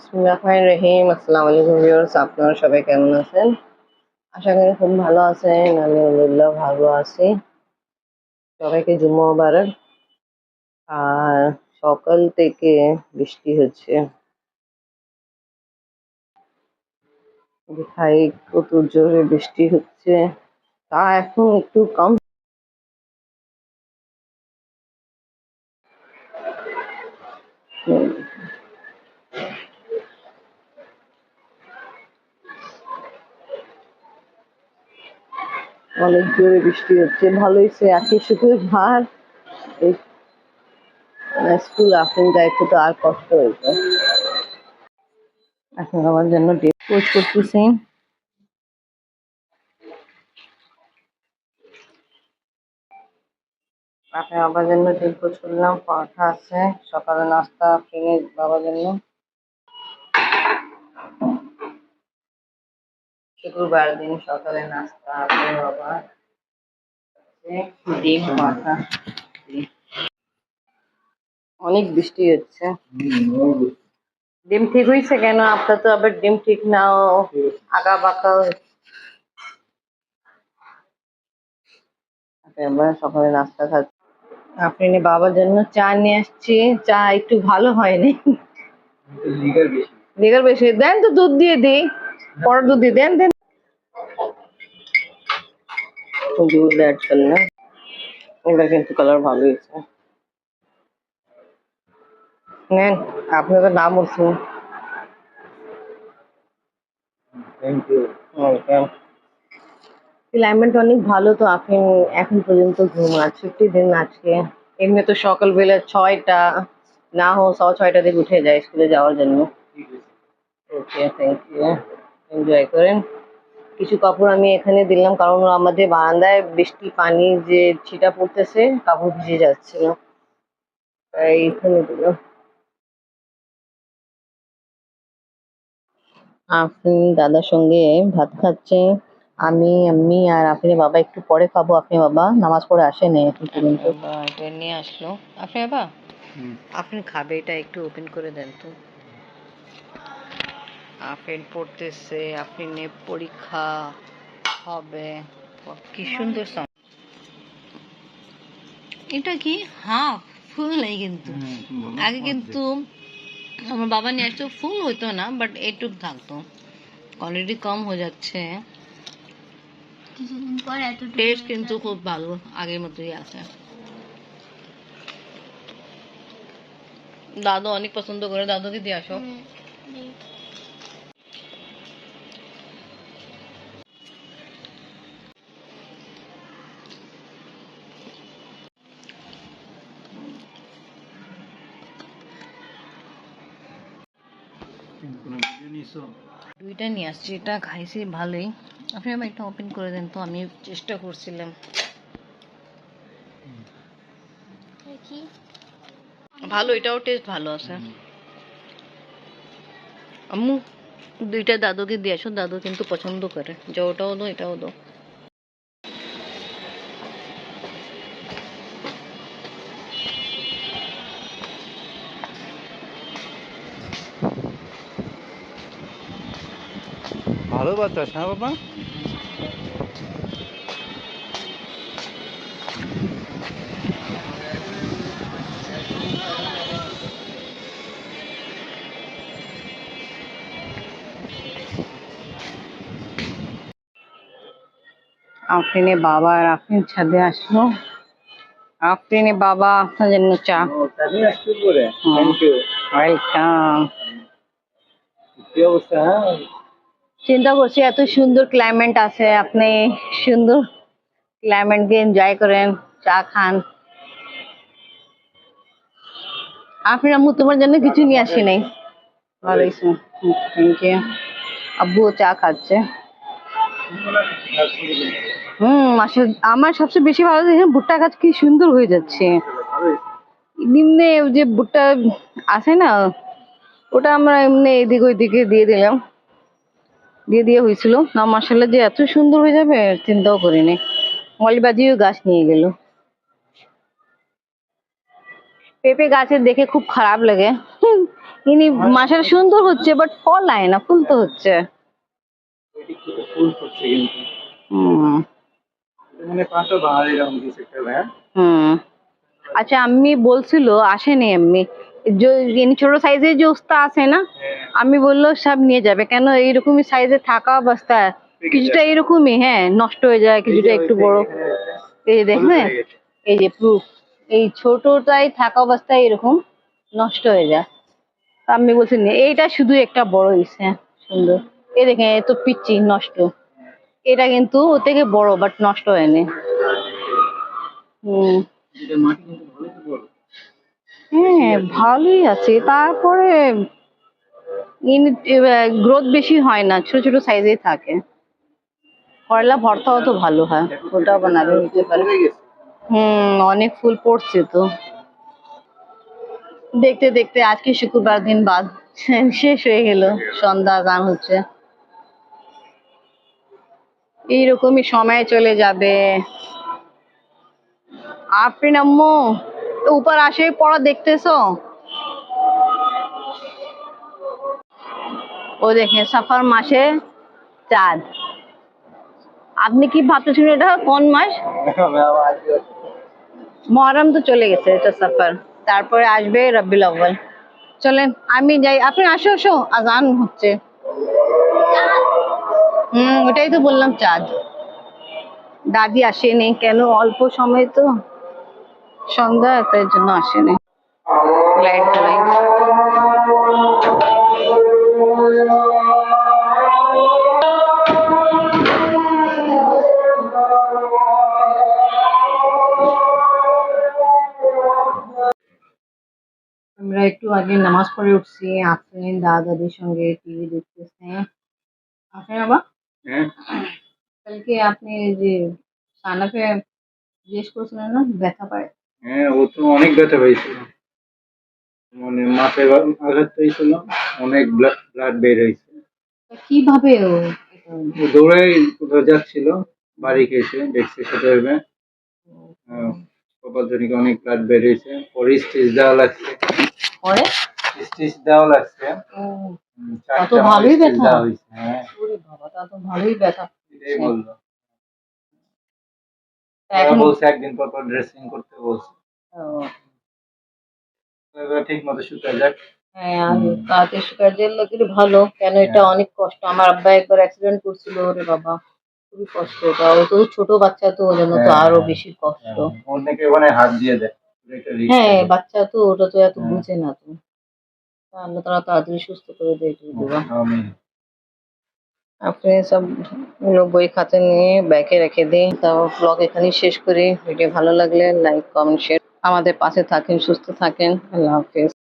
বিসমিল্লাহির রহিম। আসসালামু আলাইকুম ভিউয়ার্স, আপনারা সবাই কেমন আছেন? আশা করি খুব ভালো আছেন। আমি আলহামদুলিল্লাহ ভালো আছি। সবাইকে জুম্মা মুবারক। আর সকাল থেকে বৃষ্টি হচ্ছে, ভাই কত জোরে বৃষ্টি হচ্ছে। তা এখন একটু কম। অনেক জোরে বৃষ্টি হচ্ছে, ভালো হয়েছে আজকে শুধু ভার এই স্কুল এখন যাইতে তো আর কষ্ট হয়েছে। এখন আমার জন্য ডেট কোচ করতেছি। আপনি বাবার জন্য ডিম পোচ করলাম, পরোটা আছে, সকালে নাস্তা কিনে বাবার জন্য। শুক্রবার দিন সকালে নাস্তা আপনি বাবা ডিম পরোটা। অনেক বৃষ্টি হচ্ছে। ডিম ঠিক হয়েছে কেন? আপনার তো আবার ডিম ঠিক নাও, আঁকা বাঁকা। সকালে নাস্তা খাচ্ছি। আপনি বাবার জন্য চা নিয়ে আসছি। চা একটু ভালো হয়নি, লিগার বেশি। দেন তো দুধ দিয়ে দিই, পরে দুধ দিয়ে দেন। দেন দুধ অ্যাড করলাম, এবার কিন্তু কালার ভালো হয়েছে। নেন, আপনাদের নাম বলছি। Thank you. ওয়েলকাম। ক্লাইমেট অনেক ভালো, তো আপনি এখন পর্যন্ত ঘুমান, ছুটি দিন আজকে। এমনি তো সকালবেলা 6টা না হো 6:30 দিকে উঠে যায় স্কুলে যাওয়ার জন্য। ওকে, থ্যাংক ইউ। এনজয় করেন। কিছু কাপড় আমি এখানে দিলাম, কারণ আমাদের বারান্দায় বৃষ্টি পানি যে ছিটা পড়তেছে, কাপড় ভিজে যাচ্ছিল, তাই এখানে দিলাম। আপনি দাদার সঙ্গে ভাত খাচ্ছে, আমি আর আপনি বাবা একটু পরে খাবো। আপনি বাবা নামাজ পড়ে আসেনি এখন পর্যন্ত। এটা নিয়ে আসলো আপনি বাবা। আপনি খাবে, এটা একটু ওপেন করে দেন তো। আপনি পড়তেছে, আপনি পরীক্ষা হবে। কি সুন্দর সাউন্ড। এটা কি হাফ ফুল নেই কিন্তু, আগে কিন্তু আমার বাবা নিয়ে আসতো ফুল হতো না, বাট এইটুক থাকতো। কোয়ালিটি কম হয়ে যাচ্ছে, টেস্ট কিন্তু খুব ভালো, আগের মতোই আছে। দাদু অনেক পছন্দ করে, দাদুকে দিয়ে আসো। দুইটা নিয়ে আসছি, এটা খাইছি ভালোই। আপনি আমার একটা ওপেন করে দেন তো, আমি চেষ্টা করছিলাম। ভালো, এটাও টেস্ট ভালো আছে। আম্মু দুইটা দাদুকে দিয়ে আসো, দাদু কিন্তু পছন্দ করে, যে ওটাও দো এটাও দো। ভালো বাতাস, হ্যাঁ বাবা। আফরিনে বাবা আর আফরিন ছাদে আসলো। আফরিনে বাবা আপনার জন্য চা। ওয়েলকাম। কি অবস্থা? চিন্তা করছি এত সুন্দর ক্লাইমেট আছে, আপনি সুন্দর ক্লাইমেট দিয়ে এনজয় করেন, চা খান। আফরিন আম্মু তোমার জন্য কিছু নিয়ে আসি নাই। ভালো হয়েছে, থ্যাংক ইউ। আব্বু চা খাচ্ছে। আসলে আমার সবচেয়ে বেশি ভালো লাগে ভুট্টা গাছ কি সুন্দর হয়ে যাচ্ছে। নিম্নে যে ভুট্টা আছে না, ওটা আমরা এমনি এদিকে ওইদিকে দিয়ে দিলাম, দিয়ে হয়েছিল না। মাসাল্লাহ যে এত সুন্দর হয়ে যাবে চিন্তাও করিনি। মলিবাজিও গাছ নিয়ে গেল। পেঁপে গাছের দেখে খুব খারাপ লাগে, ইনি মাসাটা সুন্দর হচ্ছে বাট ফলায় না, ফুল তো হচ্ছে। ফুল ফুটছে কিন্তু হুম মানে পাঁচটা বাহারি রকম কিছু একটা ভাইয়া। হুম। আচ্ছা আমি বলছিল আসেনি এমনি, ইনি ছোট সাইজের যে ওস্তা আছে না, আমি বললো সব নিয়ে যাবে, কেন এইরকমই সাইজে থাকা অবস্থায় কিছুটা এরকমই, হ্যাঁ নষ্ট হয়ে যায়, কিছুটা একটু বড়। এই যে দেখবেন, এই যে প্রুফ, এই ছোটটাই থাকা অবস্থায় এরকম নষ্ট হয়ে যায়। তো আমি বলছি না, এইটা শুধু একটা বড় হয়েছে সুন্দর। এই দেখেন এ তো পিচ্ছি নষ্ট, এটা কিন্তু ও থেকে বড় বাট নষ্ট হয়নি। হম এটা মাটি কিন্তু ভালো তো বড়। হ্যাঁ ভালোই আছে, তারপরে গ্রোথ বেশি হয় না, ছোট ছোট সাইজেই থাকে। করলা ভর্তাও তো ভালো হয়, ওটাও বানাবে নিতে পারে। হয়ে গেছে। অনেক ফুল পড়ছে তো। দেখতে দেখতে আজকে শুক্রবার দিন বাদ শেষ হয়ে গেল, সন্ধ্যা গান হচ্ছে, এইরকমই সময় চলে যাবে। আফরিন আম্মু উপর আসে পড়া দেখতেছো? ও দেখে সাফার মাসে চাঁদ। আপনি কি ভাবতেছেন এটা কোন মাস? মহরম তো চলে গেছে, এটা সাফার, তারপরে আসবে রবিউল আউয়াল। চলেন আমি যাই, আপনি আসো আসো, আজান হচ্ছে। ওটাই তো বললাম চাঁদ। দাদি আসেনি কেন, অল্প সময় তো, সন্ধ্যা তাই জন্য আসেনি। লাইট জ্বালাই। আমরা একটু আগে নামাজ পড়ে উঠছি, আফরিন দাদাদের সঙ্গে টিভি দেখতেছে। আফরিন বাবা, হ্যাঁ কালকে আপনি যে সানাফে জিজ্ঞেস করছিলেন না ব্যথা পায়? হ্যাঁ, ও তো অনেক ব্যথা পেয়েছিল, মানে মাথায় আঘাত পেয়েছিল, অনেক ব্লাড বের হয়েছে। তা কিভাবে ও এটা ও দৌড়ে কোথাও যাচ্ছিল, বাড়ি খেয়েছে, দেখছে সাথে হবে। কপাল জনিকে অনেক ব্লাড বের হয়েছে, পরে স্টিচ দেওয়া লাগছে। করে? স্টিচ দেওয়া লাগছে। তা তো চারটা ভালোই স্টিচ ব্যথা। দেওয়া হয়েছে। হ্যাঁ, ওরে বাবা, তা তো ভালোই ব্যথা। এটাই বললো। তা ওরা এখন বলছে একদিন পর পর ড্রেসিং করতে বলছে। ও, এবার ঠিক মতো শুকা যাক। হ্যাঁ আমি তাড়াতাড়ি শুকায় জেল লাগলে ভালো, কেন এটা অনেক কষ্ট। আমার আব্বা একবার অ্যাক্সিডেন্ট করছিল, ওরে বাবা খুবই কষ্ট এটা। ও তো ছোট বাচ্চা, তো ওর জন্য তো আরো বেশি কষ্ট। অন্যকে ওখানে হাত দিয়ে দেয়, এটা রিস্ক হ্যাঁ থাকে। বাচ্চা তো, ওটা তো এত বুঝে না তো। তা আল্লাহ তারা তাড়াতাড়ি সুস্থ করে দেয় এটুকু দোয়া। আমিন। আপনি সব লোক বই খাতা নিয়ে ব্যাগে রেখে দিই। তাও ব্লগ এখানেই শেষ করি। ভিডিও ভালো লাগলে লাইক কমেন্ট শেয়ার, আমাদের পাশে থাকেন, সুস্থ থাকেন। আল্লাহ হাফেজ।